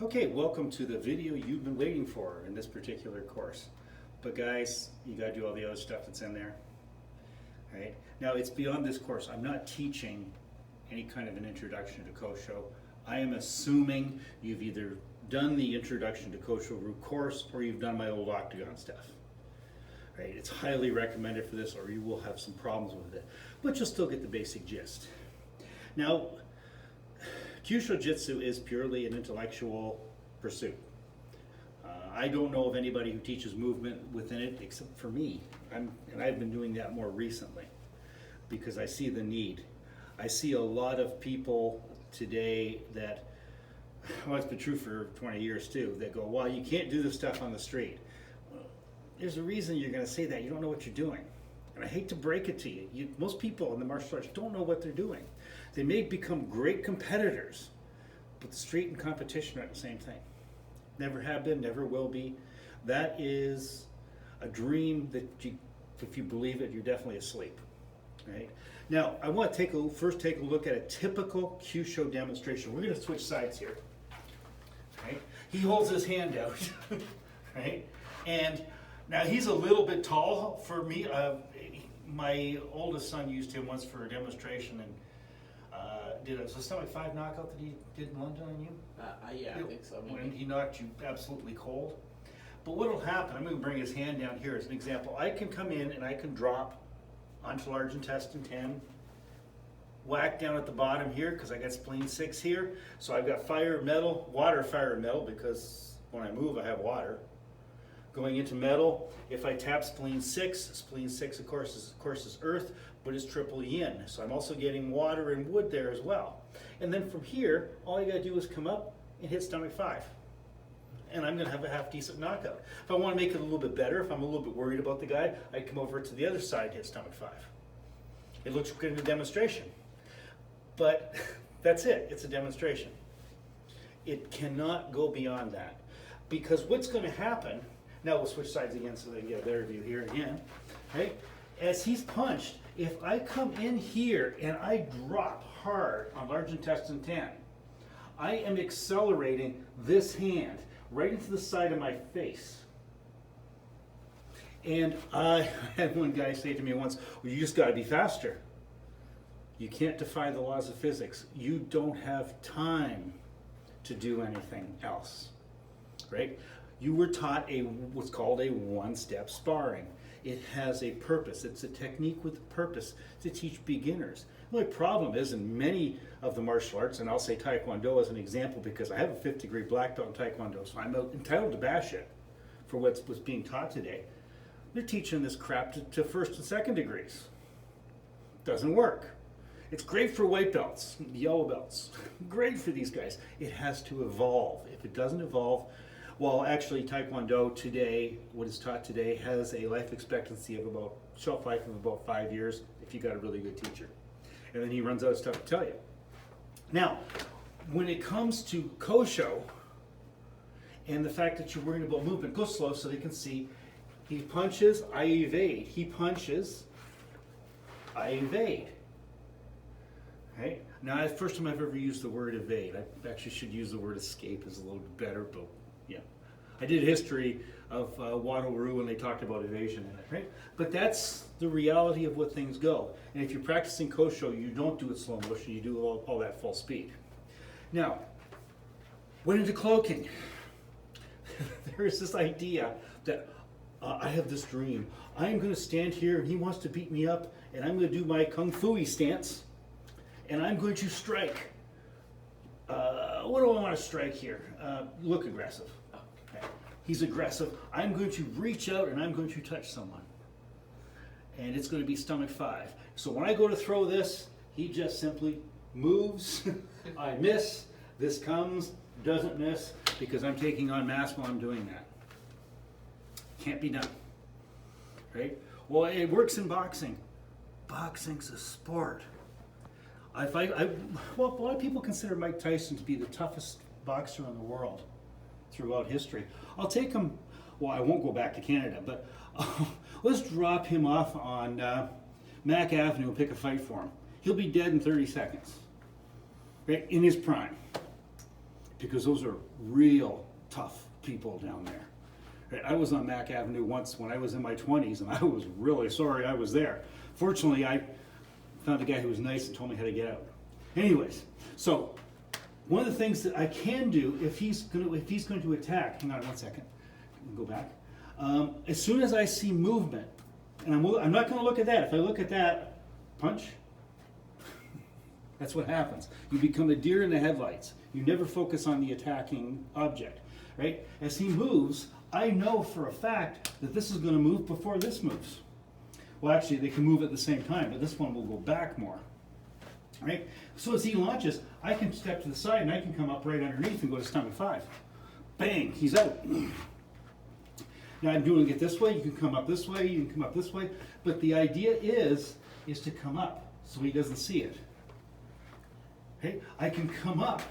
Okay, welcome to the video you've been waiting for in this particular course. But guys, you gotta do all the other stuff that's in there. Right? Now it's beyond this course. I'm not teaching any kind of an introduction to Kosho. I am assuming you've either done the introduction to Kosho Ryu course or you've done my old octagon stuff. Right? It's highly recommended for this or you will have some problems with it. But you'll still get the basic gist. Now, Kyusho Jitsu is purely an intellectual pursuit. I don't know of anybody who teaches movement within it except for me. And I've been doing that more recently because I see the need. I see a lot of people today that, well, it's been true for 20 years too, that go, well, you can't do this stuff on the street. Well, there's a reason you're going to say that. You don't know what you're doing. And I hate to break it to you. Most people in the martial arts don't know what they're doing. They may become great competitors, but the street and competition are the same thing. Never have been, never will be. That is a dream that if you believe it, you're definitely asleep. Right? Now, I want to first take a look at a typical Kyusho demonstration. We're going to switch sides here. Right? He holds his hand out. Right? And now he's a little bit tall for me. My oldest son used him once for a demonstration and did a stomach 5 knockout that he did in London on you? Yeah, I think so. When he knocked you absolutely cold. But what will happen, I'm going to bring his hand down here as an example. I can come in and I can drop onto large intestine 10, whack down at the bottom here because I got spleen 6 here. So I've got water, fire, metal because when I move I have water. Going into metal, if I tap spleen 6 of course is earth, but it's triple yin. So I'm also getting water and wood there as well. And then from here, all you gotta do is come up and hit stomach 5. And I'm gonna have a half decent knockout. If I wanna make it a little bit better, if I'm a little bit worried about the guy, I come over to the other side and hit stomach 5. It looks good in a demonstration. But that's it, it's a demonstration. It cannot go beyond that. Because what's gonna happen, now we'll switch sides again so they can get a better view here again. Right? As he's punched, if I come in here and I drop hard on large intestine 10, I am accelerating this hand right into the side of my face. And I had one guy say to me once, well, you just got to be faster. You can't defy the laws of physics. You don't have time to do anything else. Right? You were taught what's called a one-step sparring. It has a purpose. It's a technique with a purpose to teach beginners. The only problem is in many of the martial arts, and I'll say Taekwondo as an example because I have a 5th degree black belt in Taekwondo, so I'm entitled to bash it for what's being taught today. They're teaching this crap to 1st and 2nd degrees. Doesn't work. It's great for white belts, yellow belts. Great for these guys. It has to evolve. If it doesn't evolve, well, actually, Taekwondo today, what is taught today, has a life expectancy of shelf life of about 5 years if you got a really good teacher. And then he runs out of stuff to tell you. Now, when it comes to Kosho, and the fact that you're worrying about movement, go slow so they can see. He punches, I evade. He punches, I evade. Right? Now, that's the first time I've ever used the word evade. I actually should use the word escape is a little bit better, but yeah. I did history of Ryu when they talked about evasion in it, right? But that's the reality of what things go. And if you're practicing Kosho, you don't do it slow motion, you do all that full speed. Now, went into cloaking. There's this idea that I have this dream. I'm going to stand here and he wants to beat me up and I'm going to do my kung fu stance and I'm going to strike. What do I want to strike here? Look aggressive. Okay. He's aggressive. I'm going to reach out and I'm going to touch someone. And it's going to be stomach 5. So when I go to throw this, he just simply moves. I miss. This comes, doesn't miss, because I'm taking on mass while I'm doing that. Can't be done. Right? Well, it works in boxing. Boxing's a sport. Well, a lot of people consider Mike Tyson to be the toughest boxer in the world throughout history. I'll take him, well, I won't go back to Canada, but let's drop him off on Mack Avenue and pick a fight for him. He'll be dead in 30 seconds, right, in his prime. because those are real tough people down there. Right? I was on Mack Avenue once when I was in my 20s, and I was really sorry I was there. Fortunately, I found a guy who was nice and told me how to get out. Anyways, so one of the things that I can do if he's going to attack, hang on one second, go back. As soon as I see movement, and I'm not going to look at that. If I look at that, punch. That's what happens. You become a deer in the headlights. You never focus on the attacking object, right? As he moves, I know for a fact that this is going to move before this moves. Well, actually, they can move at the same time, but this one will go back more, right? So as he launches, I can step to the side and I can come up right underneath and go to stomach 5. Bang, he's out. Now I'm doing it this way. You can come up this way. You can come up this way. But the idea is to come up so he doesn't see it. Okay? I can come up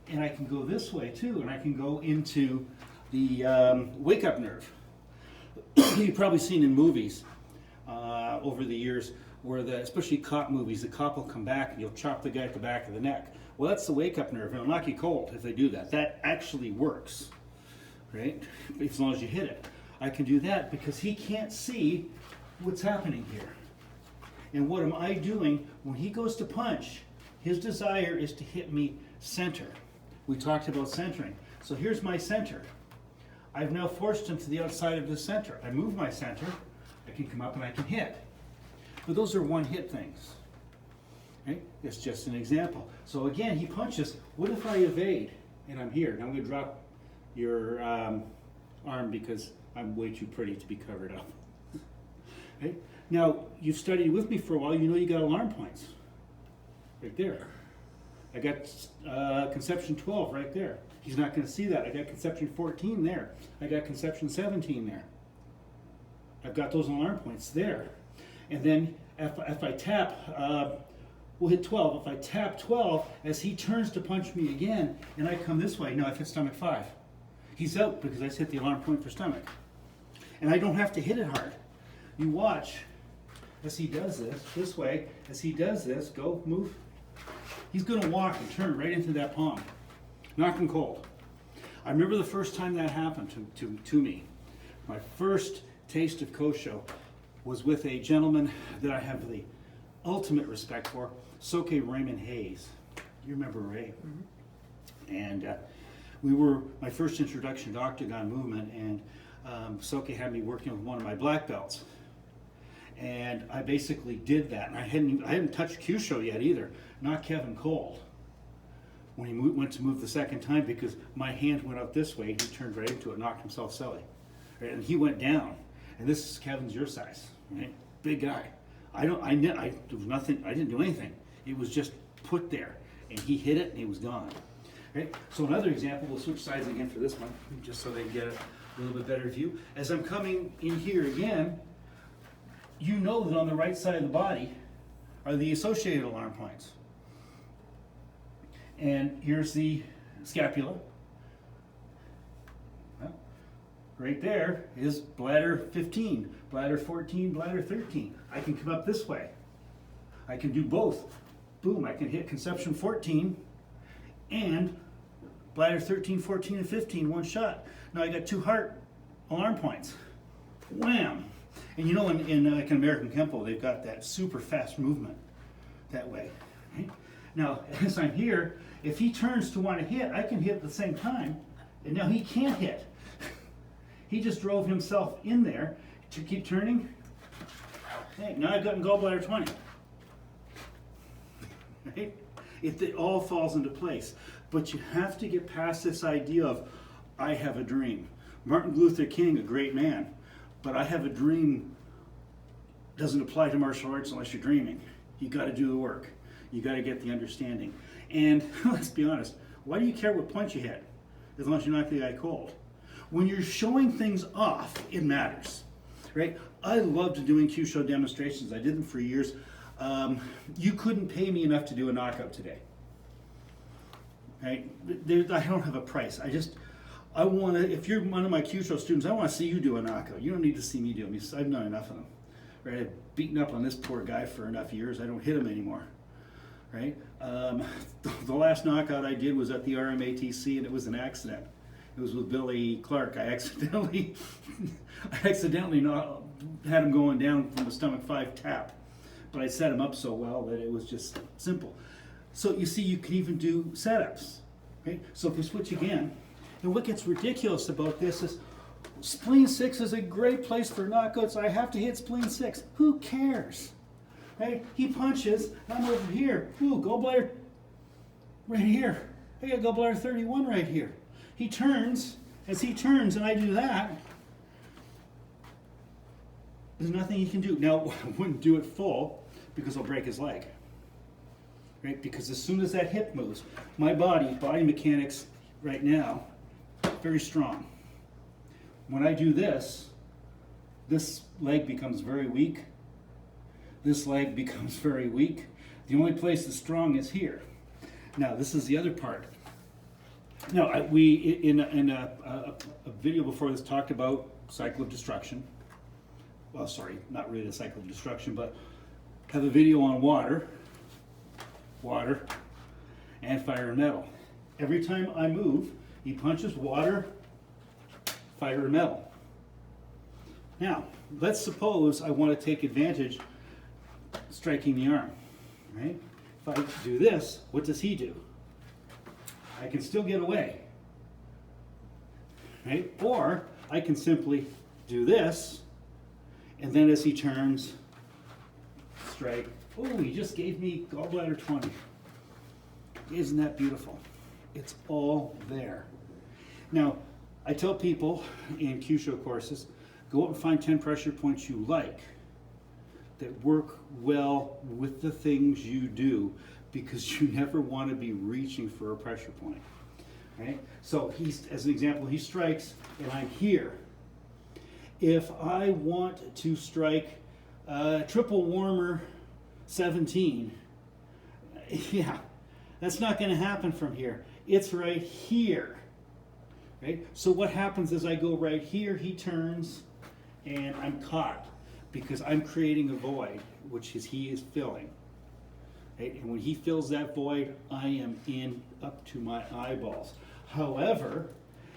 and I can go this way too, and I can go into the wake-up nerve. You've probably seen in movies over the years where, especially cop movies, the cop will come back and you'll chop the guy at the back of the neck. Well, that's the wake-up nerve. It'll knock you cold if they do that. That actually works, right? As long as you hit it. I can do that because he can't see what's happening here. And what am I doing? When he goes to punch, his desire is to hit me center. We talked about centering. So here's my center. I've now forced him to the outside of the center. I move my center, I can come up and I can hit. But those are one-hit things. Right? It's just an example. So again, he punches. What if I evade and I'm here? Now I'm going to drop your arm because I'm way too pretty to be covered up. Right? Now, you've studied with me for a while. You know you got alarm points. Right there. I got conception 12 right there. He's not going to see that. I got conception 14 there. I got conception 17 there. I've got those alarm points there. And then if I tap, we'll hit 12. If I tap 12, as he turns to punch me again, and I come this way, no, I've hit stomach 5. He's out because I just hit the alarm point for stomach. And I don't have to hit it hard. You watch as he does this way, as he does this, go, move. He's going to walk and turn right into that palm. Knock him cold. I remember the first time that happened to me. My first taste of Kosho was with a gentleman that I have the ultimate respect for, Soke Raymond Hayes. You remember Ray? Mm-hmm. And we were, my first introduction to octagon movement, and Soke had me working with one of my black belts. And I basically did that, and I hadn't touched Kyusho yet either, not Kevin Cole. When he went to move the second time, because my hand went out this way, he turned right into it, knocked himself silly. Right? And he went down. And this is Kevin's your size, right? Big guy. There was nothing, I didn't do anything. It was just put there. And he hit it and he was gone. Right? So another example, we'll switch sides again for this one, just so they can get a little bit better view. As I'm coming in here again, you know that on the right side of the body are the associated alarm points. And here's the scapula. Well, right there is bladder 15, bladder 14, bladder 13. I can come up this way. I can do both. Boom, I can hit conception 14 and bladder 13, 14, and 15, one shot. Now I got 2 heart alarm points. Wham! And you know, in like American Kempo, they've got that super fast movement that way. Right? Now, as I'm here, if he turns to want to hit, I can hit at the same time, and now he can't hit. He just drove himself in there to keep turning. Hey, now I've gotten gallbladder 20. Right? It all falls into place. But you have to get past this idea of, I have a dream. Martin Luther King, a great man, but I have a dream doesn't apply to martial arts unless you're dreaming. You got to do the work. You got to get the understanding. And let's be honest, why do you care what punch you hit as long as you knock the guy cold? When you're showing things off, it matters, right? I loved doing Kyusho demonstrations. I did them for years. You couldn't pay me enough to do a knockout today. Right? I don't have a price. I want to, if you're one of my Kyusho students, I want to see you do a knockout. You don't need to see me do them. I've done enough of them. Right? I've beaten up on this poor guy for enough years. I don't hit him anymore. right? The last knockout I did was at the RMATC, and it was an accident. It was with Billy Clark. I accidentally not, had him going down from the stomach 5 tap, but I set him up so well that it was just simple. So you see, you can even do setups, right? So if we switch again, and what gets ridiculous about this is spleen 6 is a great place for knockouts. I have to hit spleen 6. Who cares? Right? He punches, I'm over here. Ooh, gallbladder right here. I got gallbladder 31 right here. He turns, as he turns and I do that, there's nothing he can do. Now, I wouldn't do it full because I'll break his leg. Right? Because as soon as that hip moves, my body mechanics right now, very strong. When I do this leg becomes very weak. This leg becomes very weak. The only place that's strong is here. Now, this is the other part. Now, we in a video before this talked about cycle of destruction. Well, sorry, not really the cycle of destruction, but have a video on water, and fire and metal. Every time I move, he punches water, fire and metal. Now, let's suppose I want to take advantage striking the arm, right? If I do this, what does he do? I can still get away, right? Or I can simply do this, and then as he turns, strike. Oh, he just gave me gallbladder 20. Isn't that beautiful? It's all there. Now, I tell people in Kyusho courses, go out and find 10 pressure points you like that work well with the things you do, because you never want to be reaching for a pressure point. Right? So he's, as an example, he strikes and I'm here. If I want to strike triple warmer 17, yeah, that's not going to happen from here. It's right here. Right? So what happens is I go right here, he turns, and I'm caught because I'm creating a void, which is he is filling. Right? And when he fills that void, I am in up to my eyeballs. However,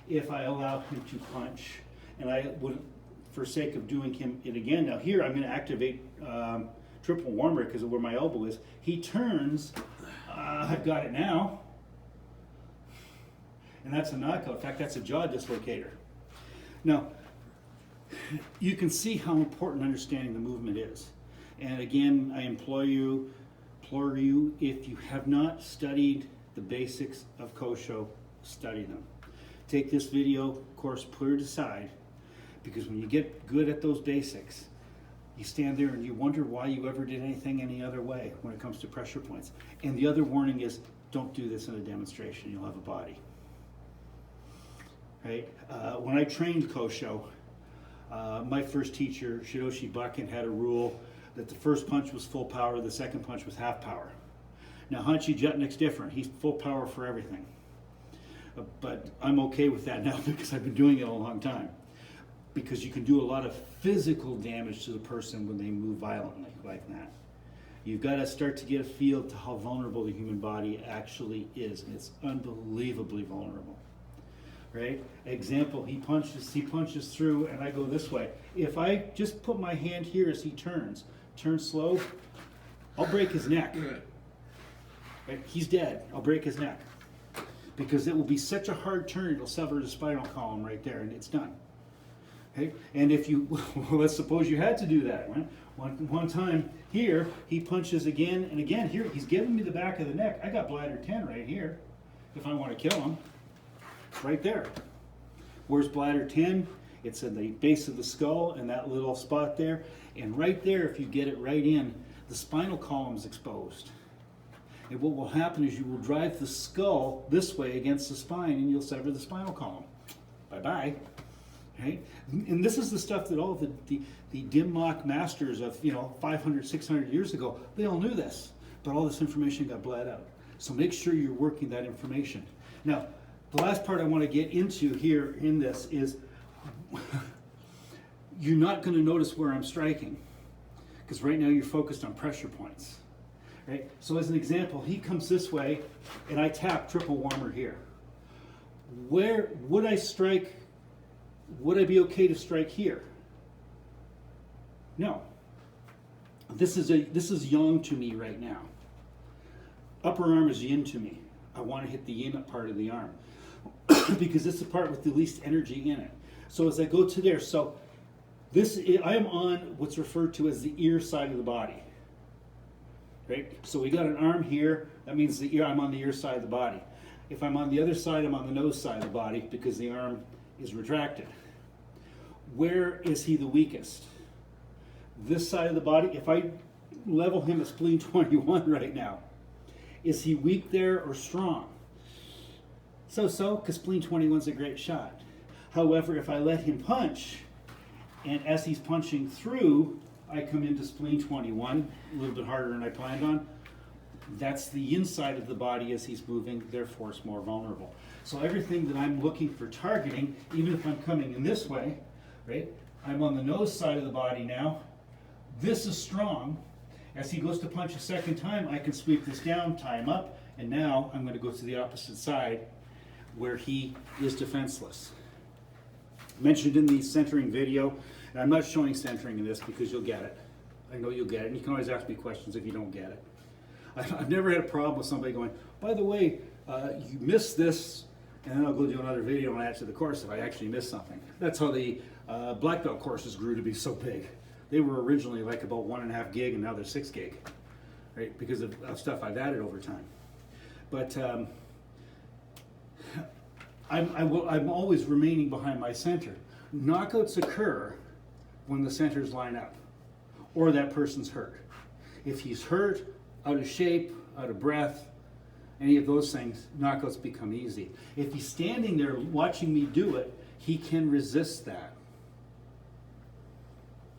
if I allow him to punch, and I would, for sake of doing it again, now here I'm going to activate triple warmer because of where my elbow is. He turns, I've got it now, and that's a knockout. In fact, that's a jaw dislocator. Now, you can see how important understanding the movement is. And again, I implore you, if you have not studied the basics of Kosho, study them. Take this video course, put it aside, because when you get good at those basics, you stand there and you wonder why you ever did anything any other way when it comes to pressure points. And the other warning is, don't do this in a demonstration, you'll have a body. Right? When I trained Kosho, my first teacher, Shidoshi Bucken, had a rule that the first punch was full power, the second punch was half power. Now Hanshi Jutnik's different. He's full power for everything. But I'm okay with that now because I've been doing it a long time. Because you can do a lot of physical damage to the person when they move violently like that. You've got to start to get a feel to how vulnerable the human body actually is. And it's unbelievably vulnerable. Right? Example, he punches through and I go this way. If I just put my hand here as he turns slow, I'll break his neck. Right? He's dead. I'll break his neck. Because it will be such a hard turn, it'll sever the spinal column right there and it's done. Okay? And if you, well, let's suppose you had to do that. Right? One time here, he punches again and again. Here, he's giving me the back of the neck. I got bladder 10 right here if I want to kill him. Right there. Where's bladder 10? It's in the base of the skull and that little spot there. And right there, if you get it right in, the spinal column is exposed. And what will happen is you will drive the skull this way against the spine and you'll sever the spinal column. Bye-bye. Right? And this is the stuff that all the dim-mock masters of 500, 600 years ago, they all knew this. But all this information got bled out. So make sure you're working that information. Now, the last part I want to get into here in this is you're not going to notice where I'm striking because right now you're focused on pressure points. Right? So as an example, he comes this way, and I tap triple warmer here. Where would I strike? Would I be okay to strike here? No. This is yang to me right now. Upper arm is yin to me. I want to hit the yin part of the arm because it's the part with the least energy in it. So as I go to there, so I am on what's referred to as the ear side of the body. Right? So we got an arm here. That means the ear. I'm on the ear side of the body. If I'm on the other side, I'm on the nose side of the body because the arm is retracted. Where is he the weakest? This side of the body. If I level him at spleen 21 right now, is he weak there or strong? So, because spleen 21 is a great shot. However, if I let him punch, and as he's punching through, I come into spleen 21, a little bit harder than I planned on. That's the inside of the body as he's moving, therefore it's more vulnerable. So everything that I'm looking for targeting, even if I'm coming in this way, right? I'm on the nose side of the body now. This is strong. As he goes to punch a second time, I can sweep this down, tie him up, and now I'm going to go to the opposite side where he is defenseless. Mentioned in the centering video, and I'm not showing centering in this because you'll get it. I know you'll get it, and you can always ask me questions if you don't get it. I've never had a problem with somebody going, by the way, you missed this, and then I'll go do another video and add to the course if I actually missed something. That's how the black belt courses grew to be so big. They were originally like about 1.5 gig, and now they're 6 gig, right? Because of stuff I've added over time. But I'm always remaining behind my center. Knockouts occur when the centers line up, or that person's hurt. If he's hurt, out of shape, out of breath, any of those things, knockouts become easy. If he's standing there watching me do it, he can resist that.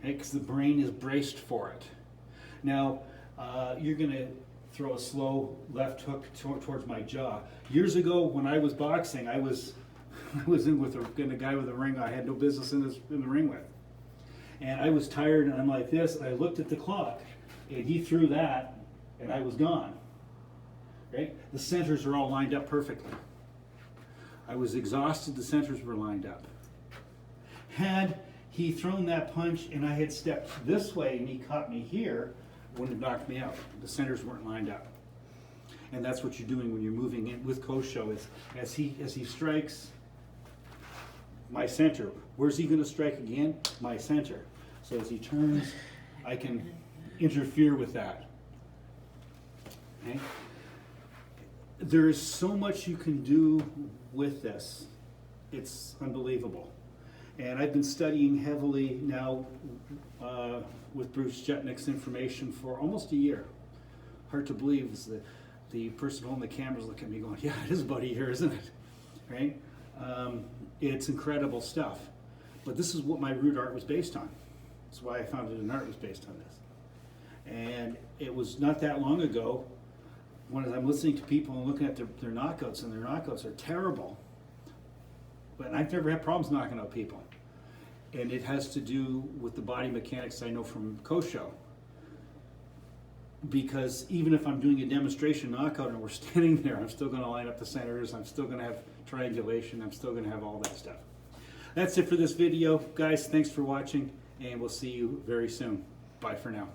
Because the brain is braced for it. Now, you're going to throw a slow left hook towards my jaw. Years ago, when I was boxing, I was in with a guy with a ring I had no business in the ring with. And I was tired, and I'm like this, and I looked at the clock, and he threw that, and I was gone. Right? The centers are all lined up perfectly. I was exhausted, the centers were lined up. Had he thrown that punch and I had stepped this way and he caught me here, wouldn't have knocked me out. The centers weren't lined up. And that's what you're doing when you're moving in with Kosho, is as he strikes my center. Where's he going to strike again? My center. So as he turns, I can interfere with that. Okay? There is so much you can do with this. It's unbelievable. And I've been studying heavily now with Bruce Jetnick's information for almost a year. Hard to believe is the person holding the cameras looking at me going, yeah, it is Buddy here, isn't it? Right? It's incredible stuff. But this is what my root art was based on. That's why I founded an art was based on this. And it was not that long ago when I'm listening to people and looking at their knockouts, and their knockouts are terrible. But I've never had problems knocking out people. And it has to do with the body mechanics I know from Kosho. Because even if I'm doing a demonstration knockout and we're standing there, I'm still going to line up the centers, I'm still going to have triangulation, I'm still going to have all that stuff. That's it for this video. Guys, thanks for watching, and we'll see you very soon. Bye for now.